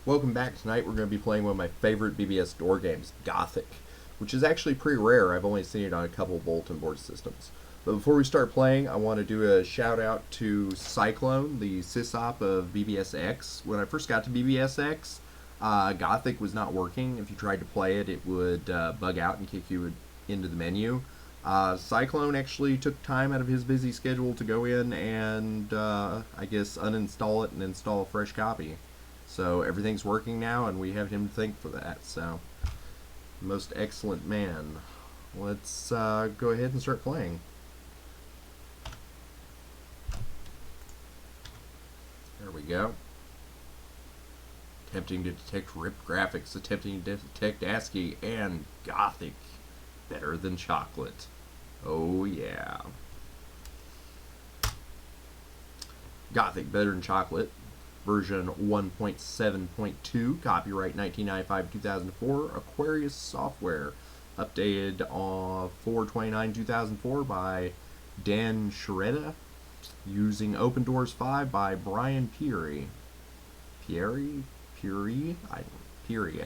Welcome back. Tonight we're going to be playing one of my favorite BBS Door games, Gothic, which is actually pretty rare. I've only seen it on a couple bulletin board systems. But before we start playing, I want to do a shout out to Cyclone, the sysop of BBSX. When I first got to BBSX, Gothic was not working. If you tried to play it, it would bug out and kick you into the menu. Cyclone actually took time out of his busy schedule to go in and, I guess, uninstall it and install a fresh copy. So everything's working now, and we have him to thank for that. So, most excellent man. Let's go ahead and start playing. There we go. Attempting to detect RIP graphics, attempting to detect ASCII, and Gothic. Better than chocolate. Oh yeah. Gothic, better than chocolate. Version 1.7.2, copyright 1995-2004, Aquarius Software, updated on 4/29/2004 by Dan Sharetta, using Open Doors 5 by Brian Peary, I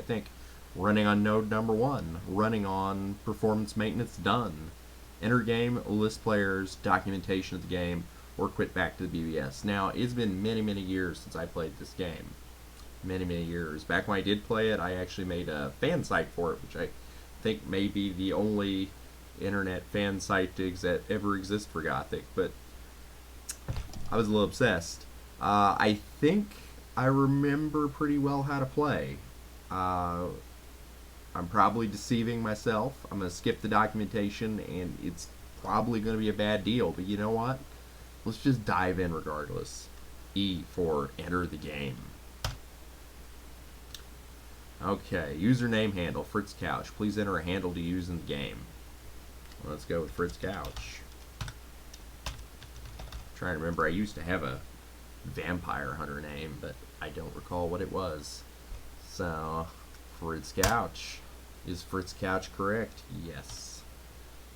think, running on node number 1, running on performance maintenance done. Enter game, list players, documentation of the game, or quit back to the BBS. Now, it's been many, many years since I played this game. Many, many years. Back when I did play it, I actually made a fan site for it, which I think may be the only internet fan site that ever exist for Gothic, but I was a little obsessed. I think I remember pretty well how to play. I'm probably deceiving myself. I'm going to skip the documentation, and it's probably going to be a bad deal, but you know what? Let's just dive in regardless. E for enter the game. Okay, username handle, Fritz Couch. Please enter a handle to use in the game. Let's go with Fritz Couch. Trying to remember, I used to have a vampire hunter name, but I don't recall what it was. So, Fritz Couch. Is Fritz Couch correct? Yes.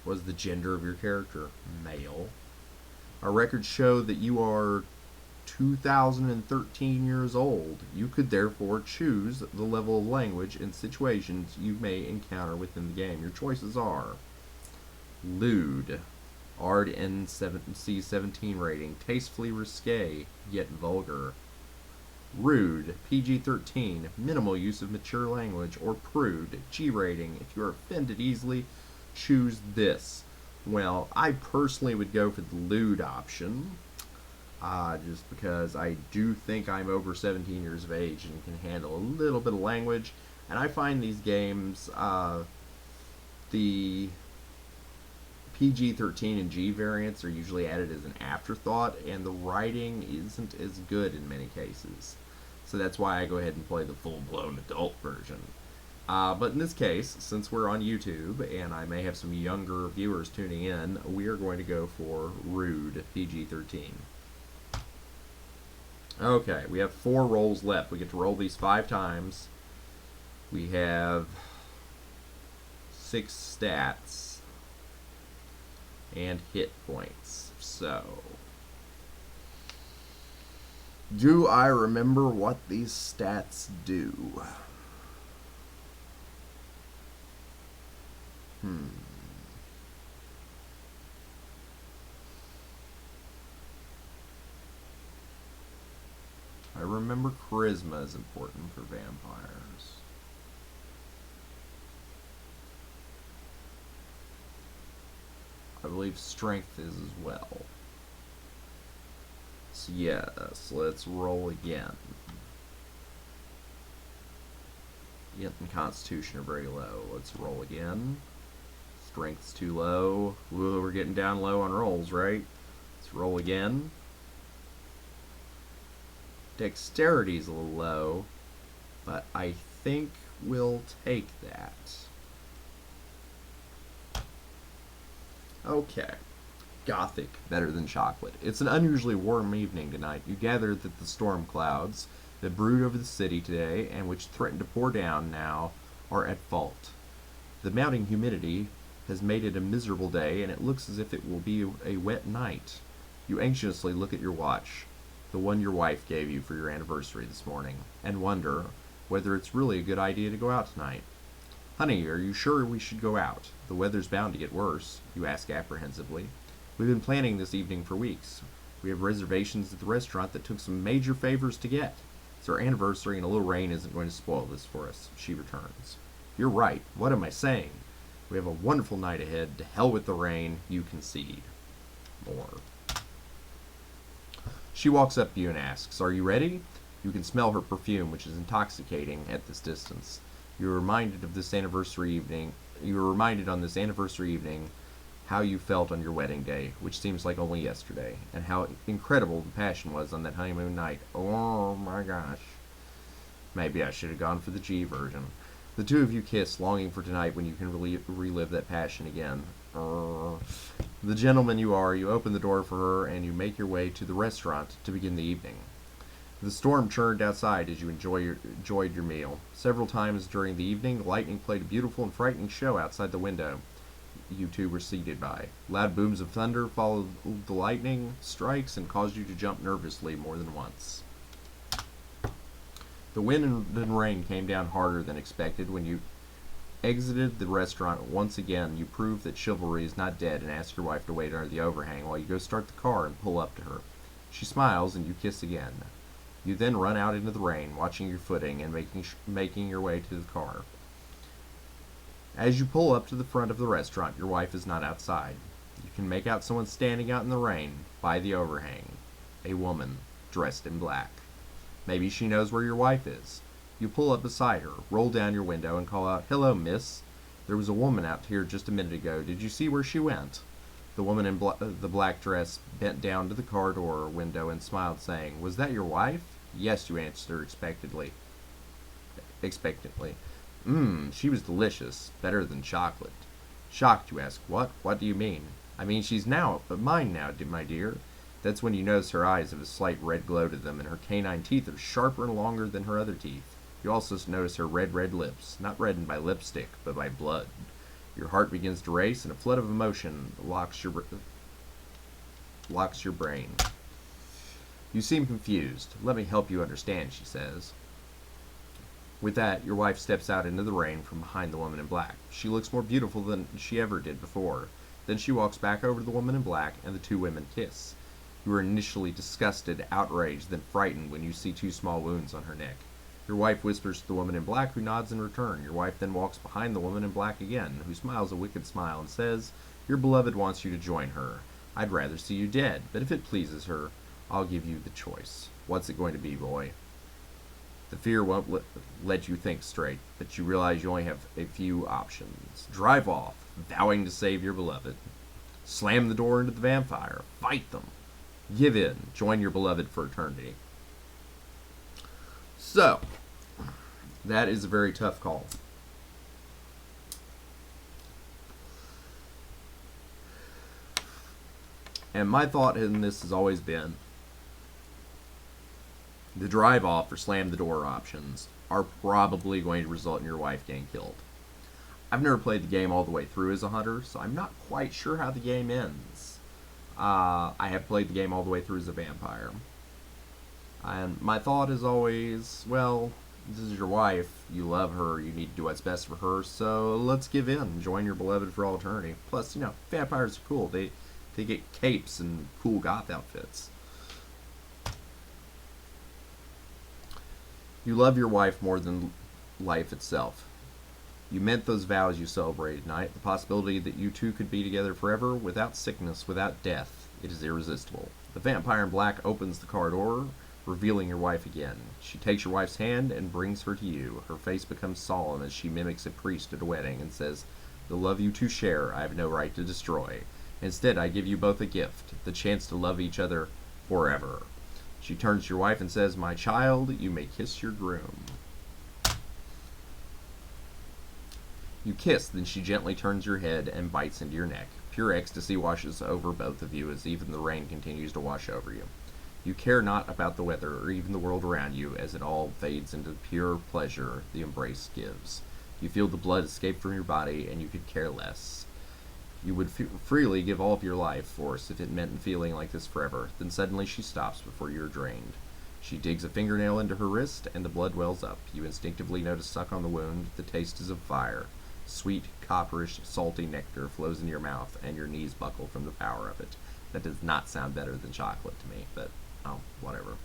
What is the gender of your character? Male. Our records show that you are 2013 years old. You could therefore choose the level of language and situations you may encounter within the game. Your choices are lewd, R to NC 17 rating, tastefully risque, yet vulgar. Rude, PG-13, minimal use of mature language, or prude, G rating. If you are offended easily, choose this. Well, I personally would go for the lewd option, just because I do think I'm over 17 years of age and can handle a little bit of language. And I find these games, the PG-13 and G variants are usually added as an afterthought, and the writing isn't as good in many cases. So that's why I go ahead and play the full-blown adult version. But in this case, since we're on YouTube, and I may have some younger viewers tuning in, we are going to go for rude, PG-13. Okay, we have 4 rolls left. We get to roll these 5 times. We have 6 stats and hit points. So, do I remember what these stats do? I remember charisma is important for vampires. I believe strength is as well. So yes, let's roll again. Yet and Constitution are very low. Let's roll again. Strength's too low. Ooh, we're getting down low on rolls, right? Let's roll again. Dexterity's a little low, but I think we'll take that. Okay. Gothic, better than chocolate. It's an unusually warm evening tonight. You gather that the storm clouds that brood over the city today and which threaten to pour down now are at fault. The mounting humidity has made it a miserable day, and it looks as if it will be a wet night. You anxiously look at your watch, the one your wife gave you for your anniversary this morning, and wonder whether it's really a good idea to go out tonight. Honey, are you sure we should go out? The weather's bound to get worse, you ask apprehensively. We've been planning this evening for weeks. We have reservations at the restaurant that took some major favors to get. It's our anniversary and a little rain isn't going to spoil this for us, she returns. You're right. What am I saying? We have a wonderful night ahead. To hell with the rain, you concede. More. She walks up to you and asks, Are you ready? You can smell her perfume, which is intoxicating at this distance. You are reminded on this anniversary evening how you felt on your wedding day, which seems like only yesterday, and how incredible the passion was on that honeymoon night. Oh my gosh. Maybe I should have gone for the G version. The two of you kiss, longing for tonight when you can relive that passion again. The gentleman you are, you open the door for her and you make your way to the restaurant to begin the evening. The storm churned outside as you enjoyed your meal. Several times during the evening, the lightning played a beautiful and frightening show outside the window you two were seated by. Loud booms of thunder followed the lightning strikes and caused you to jump nervously more than once. The wind and rain came down harder than expected. When you exited the restaurant once again, you proved that chivalry is not dead and ask your wife to wait under the overhang while you go start the car and pull up to her. She smiles and you kiss again. You then run out into the rain, watching your footing and making your way to the car. As you pull up to the front of the restaurant, your wife is not outside. You can make out someone standing out in the rain by the overhang. A woman dressed in black. Maybe she knows where your wife is. You pull up beside her, roll down your window, and call out, Hello, miss. There was a woman out here just a minute ago. Did you see where she went? The woman in the black dress bent down to the car door window and smiled, saying, Was that your wife? Yes, you answered expectantly. She was delicious. Better than chocolate. Shocked, you ask, What? What do you mean? I mean, she's mine now, my dear. That's when you notice her eyes have a slight red glow to them, and her canine teeth are sharper and longer than her other teeth. You also notice her red lips, not reddened by lipstick, but by blood. Your heart begins to race, and a flood of emotion locks your brain. You seem confused. Let me help you understand, she says. With that, your wife steps out into the rain from behind the woman in black. She looks more beautiful than she ever did before. Then she walks back over to the woman in black, and the two women kiss. You are initially disgusted, outraged, then frightened when you see two small wounds on her neck. Your wife whispers to the woman in black, who nods in return. Your wife then walks behind the woman in black again, who smiles a wicked smile and says, Your beloved wants you to join her. I'd rather see you dead, but if it pleases her, I'll give you the choice. What's it going to be, boy? The fear won't let you think straight, but you realize you only have a few options. Drive off, vowing to save your beloved. Slam the door into the vampire. Fight them. Give in. Join your beloved for eternity. So, that is a very tough call. And my thought in this has always been, the drive off or slam the door options are probably going to result in your wife getting killed. I've never played the game all the way through as a hunter, so I'm not quite sure how the game ends. I have played the game all the way through as a vampire. And my thought is always, well, this is your wife, you love her, you need to do what's best for her, so let's give in, join your beloved for all eternity. Plus, vampires are cool. They get capes and cool goth outfits. You love your wife more than life itself. You meant those vows you celebrated tonight. The possibility that you two could be together forever, without sickness, without death. It is irresistible. The vampire in black opens the car door, revealing your wife again. She takes your wife's hand and brings her to you. Her face becomes solemn as she mimics a priest at a wedding and says, The love you two share, I have no right to destroy. Instead, I give you both a gift, the chance to love each other forever. She turns to your wife and says, My child, you may kiss your groom. You kiss, then she gently turns your head and bites into your neck. Pure ecstasy washes over both of you as even the rain continues to wash over you. You care not about the weather or even the world around you as it all fades into pure pleasure the embrace gives. You feel the blood escape from your body and you could care less. You would freely give all of your life force if it meant feeling like this forever. Then suddenly she stops before you're drained. She digs a fingernail into her wrist, and the blood wells up. You instinctively know to suck on the wound. The taste is of fire. Sweet, copperish, salty nectar flows in your mouth, and your knees buckle from the power of it. That does not sound better than chocolate to me, but, oh, whatever.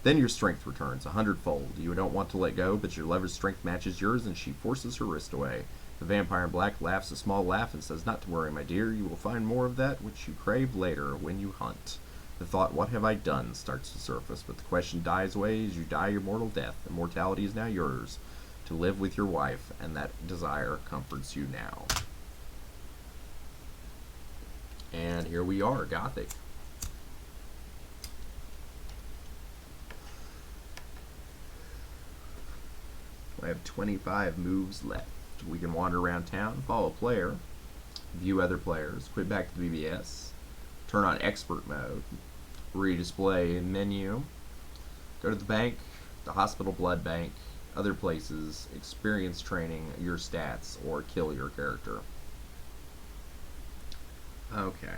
Then your strength returns, 100-fold. You don't want to let go, but your lover's strength matches yours, and she forces her wrist away. The vampire in black laughs a small laugh and says, "Not to worry, my dear. You will find more of that which you crave later when you hunt." The thought, "What have I done?" starts to surface, but the question dies away as you die your mortal death. Immortality is now yours, to live with your wife, and that desire comforts you now. And here we are, Gothic. I have 25 moves left. We can wander around town, follow a player, view other players, quit back to the BBS, turn on expert mode, redisplay menu, go to the bank, the hospital blood bank, other places, experience training, your stats, or kill your character. Okay.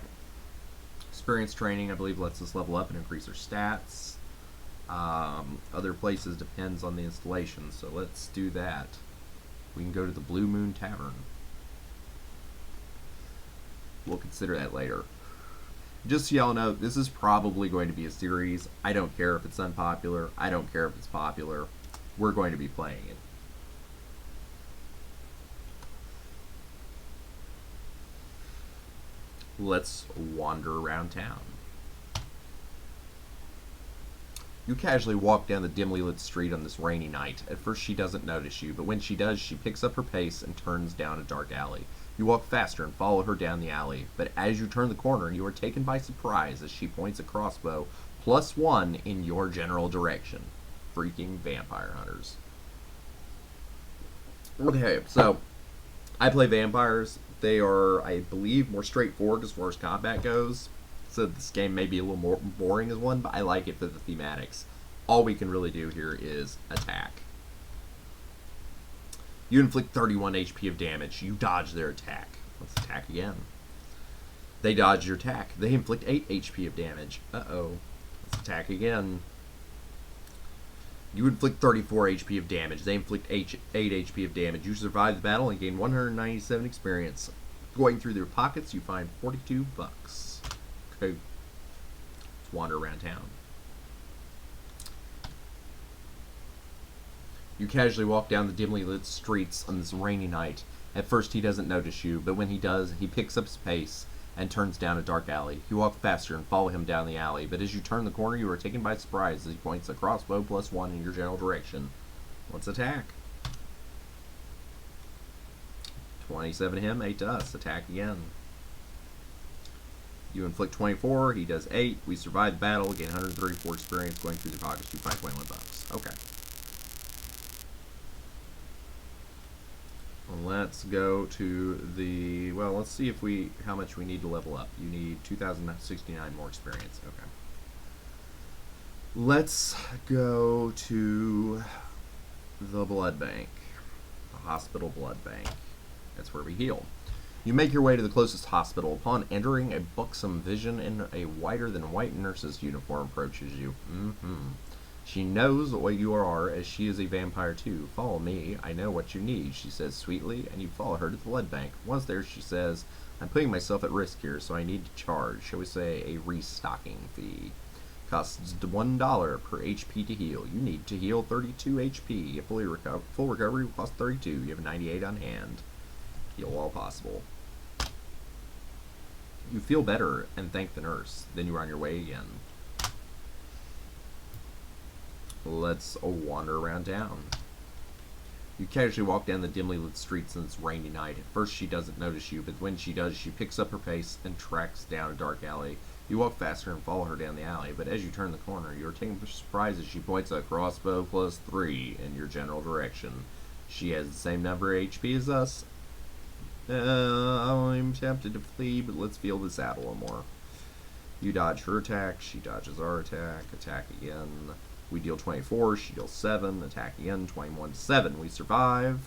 Experience training, I believe, lets us level up and increase our stats. Other places depends on the installation, so let's do that. We can go to the Blue Moon Tavern. We'll consider that later. Just so y'all know, this is probably going to be a series. I don't care if it's unpopular. I don't care if it's popular. We're going to be playing it. Let's wander around town. You casually walk down the dimly lit street on this rainy night. At first she doesn't notice you, but when she does, she picks up her pace and turns down a dark alley. You walk faster and follow her down the alley, but as you turn the corner, you are taken by surprise as she points a crossbow +1 in your general direction. Freaking vampire hunters. Okay, so I play vampires. They are, I believe, more straightforward as far as combat goes. So this game may be a little more boring as one, but I like it for the thematics. All we can really do here is attack. You inflict 31 HP of damage. You dodge their attack. Let's attack again. They dodge your attack. They inflict 8 HP of damage. Uh-oh. Let's attack again. You inflict 34 HP of damage. They inflict 8 HP of damage. You survive the battle and gain 197 experience. Going through their pockets, you find 42 bucks. Okay. Let's wander around town. You casually walk down the dimly lit streets on this rainy night. At first he doesn't notice you, but when he does, he picks up his pace and turns down a dark alley. You walk faster and follow him down the alley, but as you turn the corner, you are taken by surprise as he points a crossbow +1 in your general direction. Let's attack. 27 to him, 8 to us. Attack again. You inflict 24, he does 8. We survive the battle, gain 134 experience. Going through the pockets, you find 21 bucks. Okay. Let's go to the, well, let's see if how much we need to level up. You need 2,069 more experience. Okay. Let's go to the blood bank, the hospital blood bank. That's where we heal. You make your way to the closest hospital. Upon entering, a buxom vision in a whiter-than-white nurse's uniform approaches you. She knows what you are, as she is a vampire too. "Follow me. I know what you need," she says sweetly, and you follow her to the blood bank. Once there, she says, "I'm putting myself at risk here, so I need to charge, shall we say, a restocking fee. Costs $1 per HP to heal. You need to heal 32 HP. Full recovery will cost 32. You have 98 on hand. Heal while possible." You feel better and thank the nurse. Then you are on your way again. Let's wander around town. You casually walk down the dimly lit streets on this rainy night. At first she doesn't notice you, but when she does, she picks up her pace and tracks down a dark alley. You walk faster and follow her down the alley, but as you turn the corner, you are taken by surprise as she points a crossbow +3 in your general direction. She has the same number of HP as us. I'm tempted to flee, but let's feel this out a little more. You dodge her attack, she dodges our attack, attack again. We deal 24, she deals 7, attack again, 21 to 7. We survive.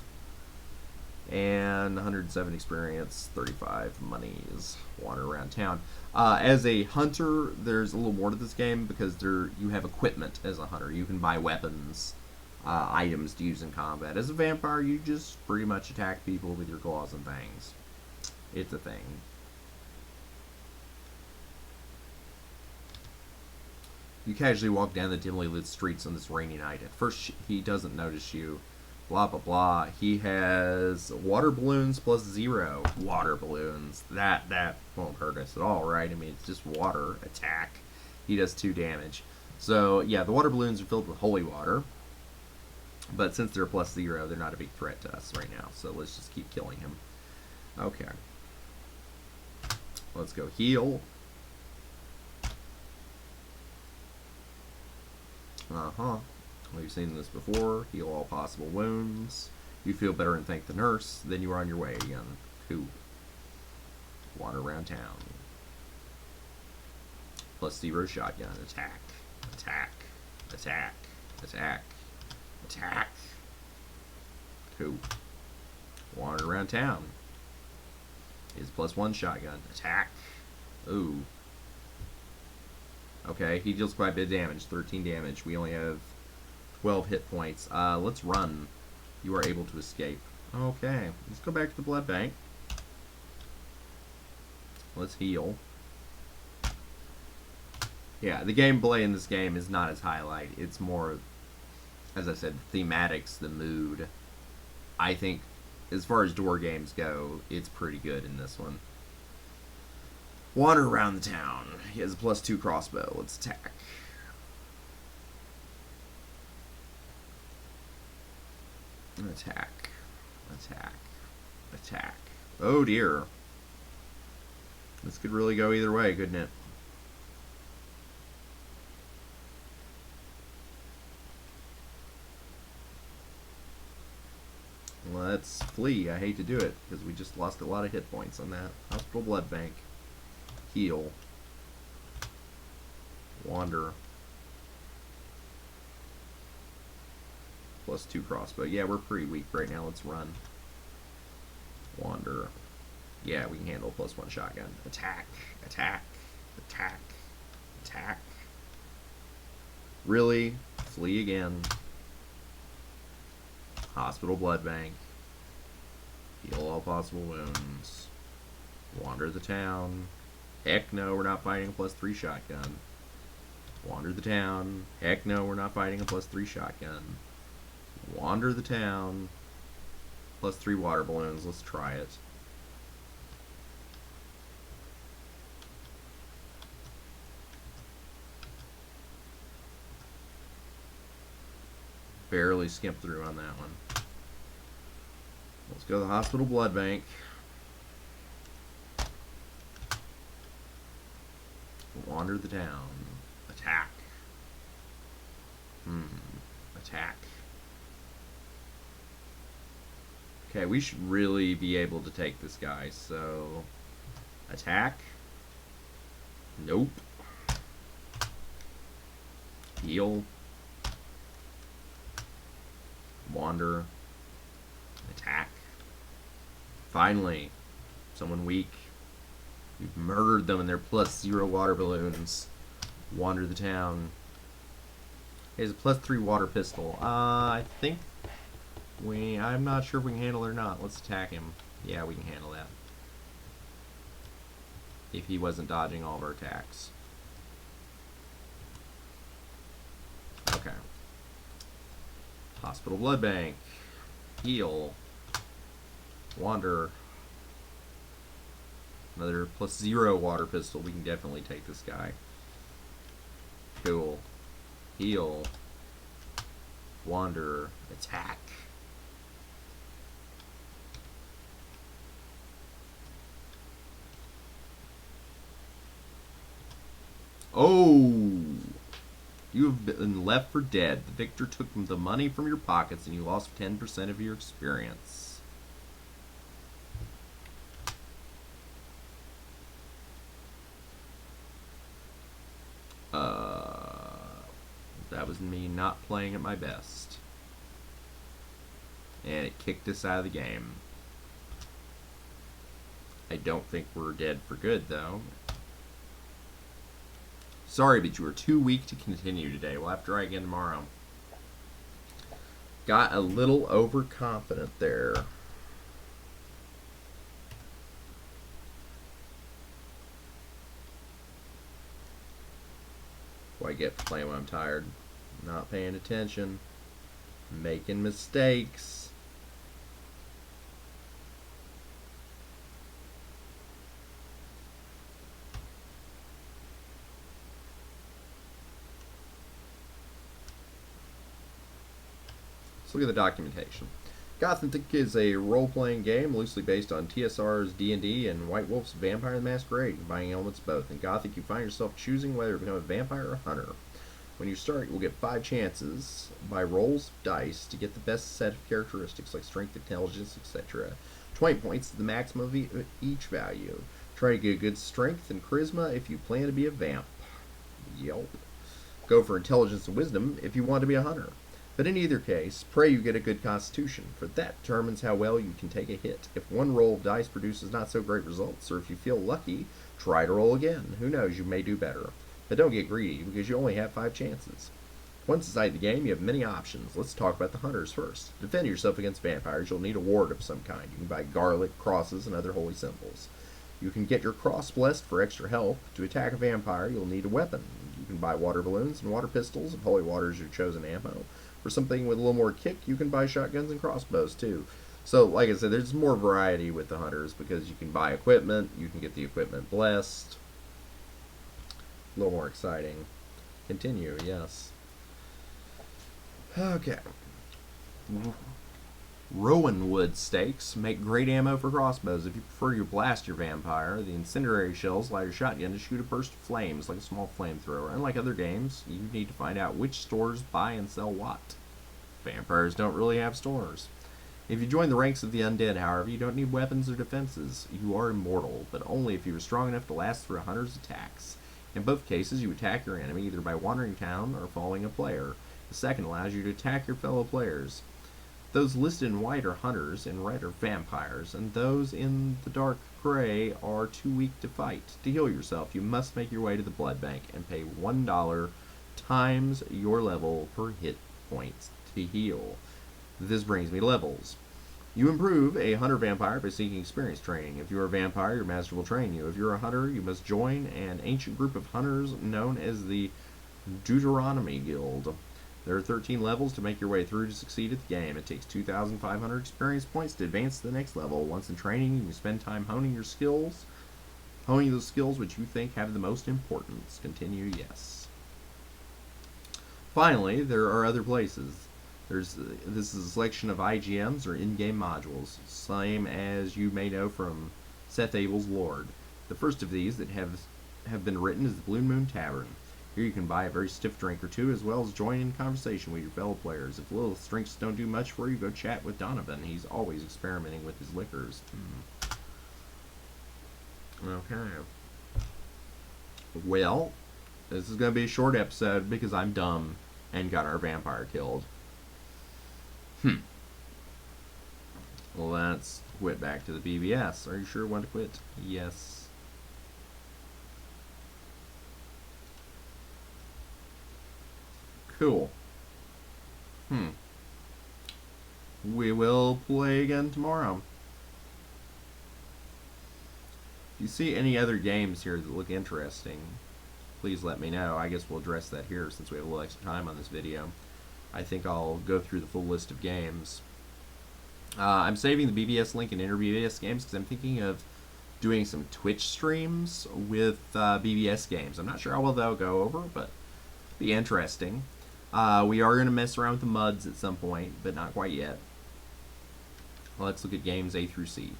And 107 experience, 35 monies. Wander around town. As a hunter, there's a little more to this game because you have equipment as a hunter. You can buy weapons, items to use in combat. As a vampire, you just pretty much attack people with your claws and fangs. It's a thing. You casually walk down the dimly lit streets on this rainy night. At first, he doesn't notice you. Blah, blah, blah. He has water balloons plus 0 water balloons. That won't hurt us at all, right? I mean, it's just water attack. He does 2 damage. So, yeah, the water balloons are filled with holy water. But since they're plus 0, they're not a big threat to us right now. So let's just keep killing him. Okay. Let's go heal. Uh-huh. We've seen this before. Heal all possible wounds. You feel better and thank the nurse. Then you are on your way again. Cool. Wander around town. Plus 0 shotgun. Attack. Attack. Attack. Attack. Attack. Cool. Wander around town. Is plus 1 shotgun. Attack. Ooh. Okay, he deals quite a bit of damage. 13 damage. We only have 12 hit points. Let's run. You are able to escape. Okay, let's go back to the blood bank. Let's heal. Yeah, the gameplay in this game is not as highlight. It's more, as I said, thematics, the mood. I think, as far as door games go, it's pretty good in this one. Wander around the town. He has a plus 2 crossbow. Let's attack. Attack. Attack. Attack. Oh dear. This could really go either way, couldn't it? Let's flee. I hate to do it because we just lost a lot of hit points on that. Hospital blood bank. Heal. Wander. Plus 2 crossbow. Yeah, we're pretty weak right now. Let's run. Wander. Yeah, we can handle plus 1 shotgun. Attack. Attack. Attack. Attack. Really? Flee again. Hospital blood bank. Heal all possible wounds. Wander the town. Heck no, we're not fighting a plus 3 shotgun. Wander the town. Heck no, we're not fighting a plus 3 shotgun. Wander the town. Plus 3 water balloons. Let's try it. Barely skimped through on that one. Let's go to the hospital blood bank. Wander the town. Attack. Attack. Okay, we should really be able to take this guy, so... Attack. Nope. Heal. Wander. Attack. Finally. Someone weak. We've murdered them and they're plus 0 water balloons. Wander the town. He has a plus 3 water pistol. I think I'm not sure if we can handle it or not. Let's attack him. Yeah, we can handle that. If he wasn't dodging all of our attacks. Okay. Hospital blood bank. Heal. Wander. Another plus 0 water pistol. We can definitely take this guy. Cool. Heal. Wander. Attack. Oh! You have been left for dead. The victor took the money from your pockets and you lost 10% of your experience. That was me not playing at my best. And it kicked us out of the game. I don't think we're dead for good, though. Sorry, but you were too weak to continue today. We'll have to try again tomorrow. Got a little overconfident there. What I get for playing when I'm tired. Not paying attention. Making mistakes. Let's look at the documentation. GOTHIK is a role-playing game loosely based on TSR's D&D and White Wolf's Vampire the Masquerade, combining elements of both. In GOTHIK, you find yourself choosing whether to become a vampire or a hunter. When you start, you will get 5 chances by rolls of dice to get the best set of characteristics like strength, intelligence, etc. 20 points is the maximum of each value. Try to get good strength and charisma if you plan to be a vamp. Yelp. Go for intelligence and wisdom if you want to be a hunter. But in either case, pray you get a good constitution, for that determines how well you can take a hit. If one roll of dice produces not so great results, or if you feel lucky, try to roll again. Who knows, you may do better. But don't get greedy, because you only have 5 chances. Once inside the game, you have many options. Let's talk about the hunters first. To defend yourself against vampires, you'll need a ward of some kind. You can buy garlic, crosses, and other holy symbols. You can get your cross blessed for extra help. To attack a vampire, you'll need a weapon. You can buy water balloons and water pistols, if holy water is your chosen ammo. For something with a little more kick, you can buy shotguns and crossbows too. So, like I said, there's more variety with the hunters because you can buy equipment, you can get the equipment blessed. A little more exciting. Continue, yes. Okay. Rowanwood stakes make great ammo for crossbows. If you prefer to blast your vampire, the incendiary shells allow your shotgun to shoot a burst of flames like a small flamethrower. Unlike other games, you need to find out which stores buy and sell what. Vampires don't really have stores. If you join the ranks of the undead, however, you don't need weapons or defenses. You are immortal, but only if you are strong enough to last through a hunter's attacks. In both cases, you attack your enemy either by wandering town or following a player. The second allows you to attack your fellow players. Those listed in white are hunters, in red are vampires, and those in the dark gray are too weak to fight. To heal yourself, you must make your way to the blood bank and pay $1 times your level per hit points to heal. This brings me to levels. You improve a hunter vampire by seeking experience training. If you are a vampire, your master will train you. If you're a hunter, you must join an ancient group of hunters known as the Deuteronomy Guild. There are 13 levels to make your way through to succeed at the game. It takes 2,500 experience points to advance to the next level. Once in training, you can spend time honing your skills, honing those skills which you think have the most importance. Continue, yes. Finally, there are other places. This is a selection of IGMs or in-game modules, same as you may know from Seth Abel's Lord. The first of these that have been written is the Blue Moon Tavern. Here you can buy a very stiff drink or two, as well as join in conversation with your fellow players. If little drinks don't do much for you, go chat with Donovan. He's always experimenting with his liquors. Okay. Well, this is going to be a short episode because I'm dumb and got our vampire killed. Well, let's quit back to the BBS. Are you sure you want to quit? Yes. Cool. We will play again tomorrow. If you see any other games here that look interesting, please let me know. I guess we'll address that here since we have a little extra time on this video. I think I'll go through the full list of games. I'm saving the BBS link in inter-BBS games because I'm thinking of doing some Twitch streams with BBS games. I'm not sure how well they'll go over, but it'll be interesting. We are going to mess around with the MUDs at some point, but not quite yet. Let's look at games A through C.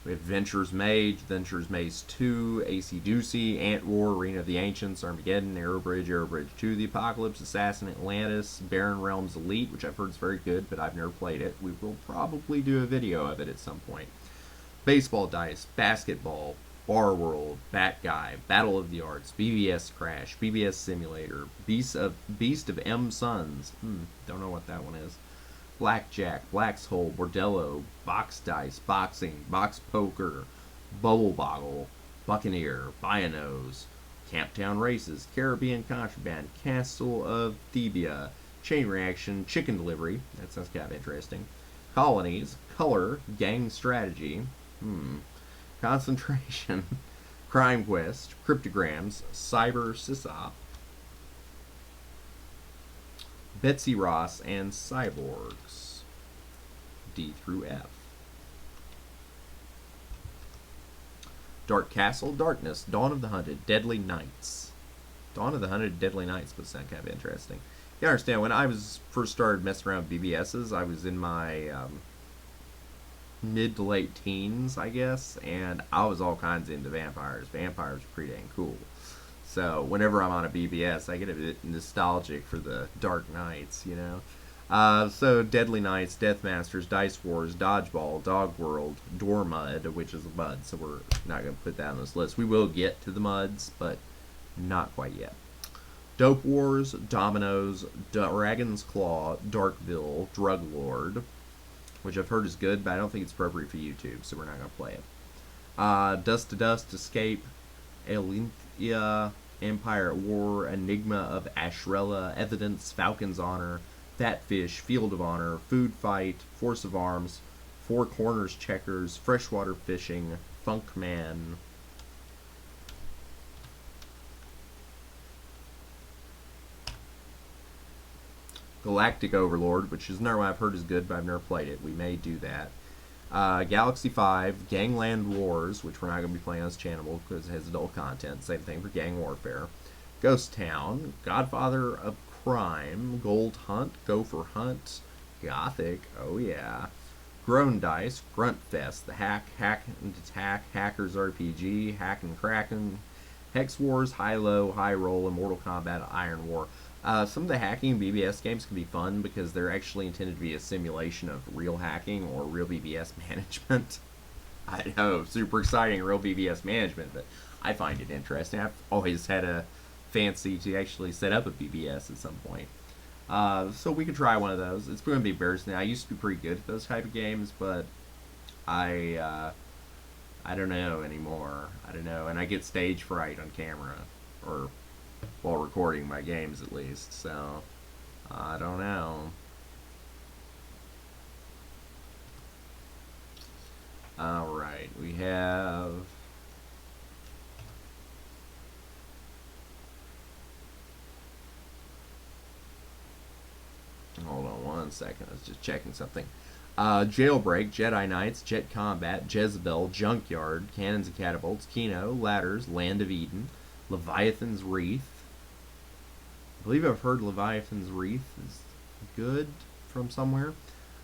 We have Ventures Mage, Ventures Maze 2, AC Doocy, Ant War, Arena of the Ancients, Armageddon, Aerobridge 2, The Apocalypse, Assassin, Atlantis, Barren Realms Elite, which I've heard is very good, but I've never played it. We will probably do a video of it at some point. Baseball Dice, Basketball, Bar World, Bat Guy, Battle of the Arts, BBS Crash, BBS Simulator, Beast of M Sons. Don't know what that one is. blackjack, black's hole, bordello, box dice, boxing, box poker, bubble boggle, buccaneer, Bionos, Camptown races, Caribbean contraband, Castle of Thebia, chain reaction, chicken delivery. That sounds kind of interesting. Colonies, color, gang strategy, concentration, crime quest, cryptograms, cyber sysop, Betsy Ross, and cyborgs. D through F. Dark Castle, Darkness, Dawn of the Hunted, Deadly Nights. Dawn of the Hunted, Deadly Nights would sound kind of interesting. You understand, when I was first started messing around with BBSs, I was in my mid to late teens, I guess, and I was all kinds into vampires. Vampires are pretty dang cool. So whenever I'm on a BBS, I get a bit nostalgic for the Dark Nights, you know. So Deadly Nights, Death Masters, Dice Wars, Dodgeball, Dog World, Door Mud, which is a mud, so we're not going to put that on this list. We will get to the muds, but not quite yet. Dope Wars, Dominoes, Dragon's Claw, Darkville, Drug Lord, which I've heard is good, but I don't think it's appropriate for YouTube, so we're not going to play it. Dust to Dust, Escape, Elinthia, Empire at War, Enigma of Ashrella, Evidence, Falcon's Honor, Fatfish, Field of Honor, Food Fight, Force of Arms, Four Corners Checkers, Freshwater Fishing, Funk Man. Galactic Overlord, which is another one I've heard is good, but I've never played it. We may do that. Galaxy 5, Gangland Wars, which we're not going to be playing on this channel because it has adult content. Same thing for Gang Warfare. Ghost Town, Godfather of Crime, Gold Hunt, Gopher Hunt, Gothic, oh yeah. Grown Dice, Grunt Fest, The Hack, Hack and Attack, Hackers RPG, Hack and Kraken, Hex Wars, High Low, High Roll, and Mortal Kombat Iron War. Some of the hacking BBS games can be fun because they're actually intended to be a simulation of real hacking or real BBS management. I know, super exciting, real BBS management, but I find it interesting. I've always had a fancy to actually set up a BBS at some point. So we could try one of those. It's going to be embarrassing. I used to be pretty good at those type of games, but I don't know anymore. I don't know, and I get stage fright on camera, or while recording my games at least, so I don't know. Alright, we have hold on one second, I was just checking something. Jailbreak, Jedi Knights, Jet Combat, Jezebel, Junkyard, Cannons and Catapults, Kino, Ladders, Land of Eden, Leviathan's Wreath. I believe I've heard Leviathan's Wreath is good from somewhere.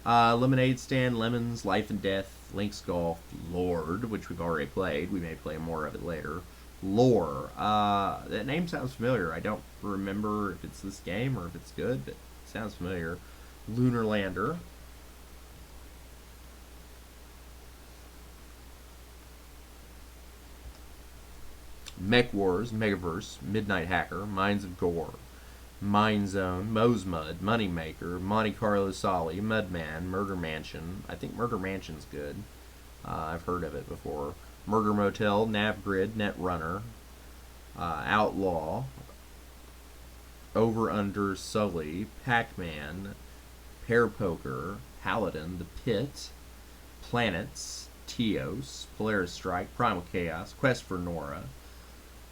Lemonade Stand, Lemons, Life and Death, Link's Golf, Lord, which we've already played. We may play more of it later. Lore. That name sounds familiar. I don't remember if it's this game or if it's good, but it sounds familiar. Lunar Lander. Mech Wars, Megaverse, Midnight Hacker, Mines of Gore, Mine Zone, Moe's Mud, Moneymaker, Monte Carlo Solly, Mudman, Murder Mansion. I think Murder Mansion's good. I've heard of it before. Murder Motel, Navgrid, Netrunner, Outlaw, Over Under Sully, Pac-Man, Pair Poker, Paladin, The Pit, Planets, Teos, Polaris Strike, Primal Chaos, Quest for Nora,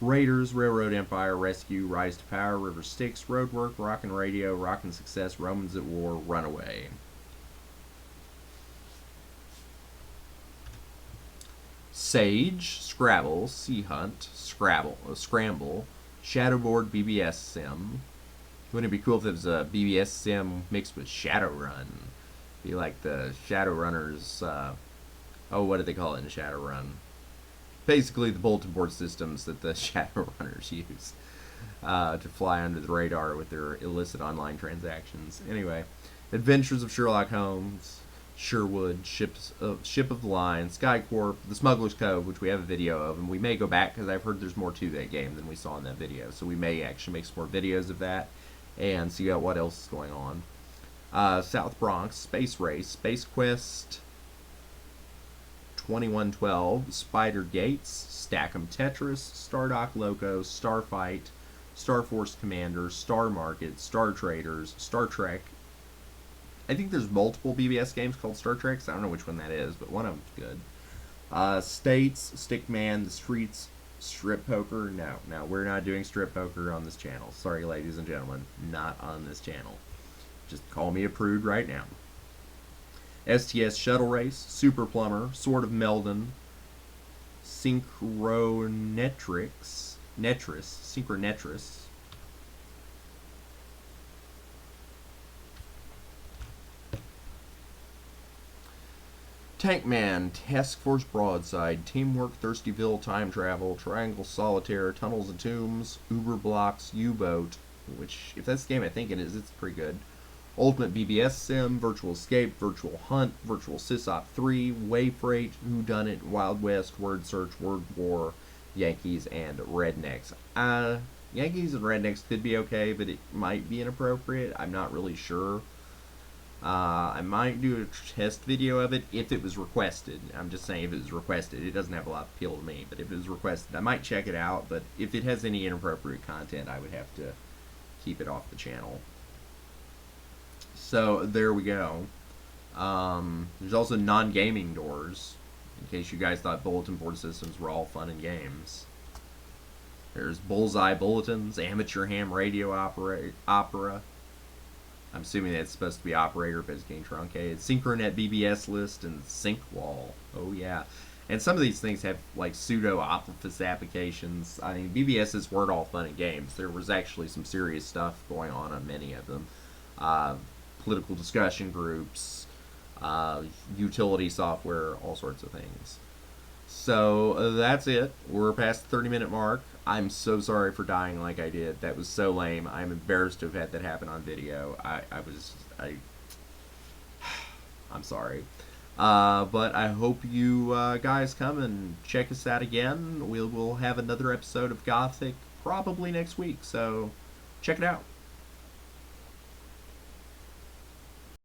Raiders, Railroad Empire, Rescue, Rise to Power, River Styx, Roadwork, Rockin' Radio, Rockin' Success, Romans at War, Runaway. Sage, Scrabble, Sea Hunt, Scramble, Shadowboard, BBS Sim. Wouldn't it be cool if it was a BBS Sim mixed with Shadowrun? Be like the Shadowrunners, what do they call it in Shadowrun? Basically the bulletin board systems that the Shadowrunners use to fly under the radar with their illicit online transactions. Anyway, Adventures of Sherlock Holmes, Sherwood, Ship of the Line, Skycorp, The Smuggler's Cove, which we have a video of, and we may go back because I've heard there's more to that game than we saw in that video, so we may actually make some more videos of that and see out what else is going on. South Bronx, Space Race, Space Quest 2112, Spider Gates, Stack'em Tetris, Stardock Loco, Starfight, Star Force Commander, Star Market, Star Traders, Star Trek. I think there's multiple BBS games called Star Treks. I don't know which one that is, but one of them's good. States, Stickman, The Streets, Strip Poker. No, we're not doing Strip Poker on this channel. Sorry, ladies and gentlemen, not on this channel. Just call me a prude right now. STS Shuttle Race, Super Plumber, Sword of Meldon, Synchronetris, Tankman, Task Force Broadside, Teamwork Thirstyville Time Travel, Triangle Solitaire, Tunnels and Tombs, Uber Blocks, U-Boat, which, if that's the game I think it is, it's pretty good. Ultimate BBS Sim, Virtual Escape, Virtual Hunt, Virtual Sysop 3, Wayfreight, Whodunit, Wild West, Word Search, Word War, Yankees, and Rednecks. Yankees and Rednecks could be okay, but it might be inappropriate. I'm not really sure. I might do a test video of it if it was requested. I'm just saying if it was requested. It doesn't have a lot of appeal to me, but if it was requested, I might check it out. But if it has any inappropriate content, I would have to keep it off the channel. So there we go. There's also non-gaming doors, in case you guys thought bulletin board systems were all fun and games. There's Bullseye Bulletins, Amateur Ham Radio Opera. I'm assuming that's supposed to be operator, but it's getting truncated. Synchronet BBS list and Sync Wall. Oh yeah. And some of these things have like pseudo office applications. I mean, BBS's weren't all fun and games. There was actually some serious stuff going on many of them. Political discussion groups, utility software, all sorts of things. So that's it. We're past the 30-minute mark. I'm so sorry for dying like I did. That was so lame. I'm embarrassed to have had that happen on video. I'm sorry. But I hope you guys come and check us out again. We'll have another episode of Gothic probably next week. So check it out.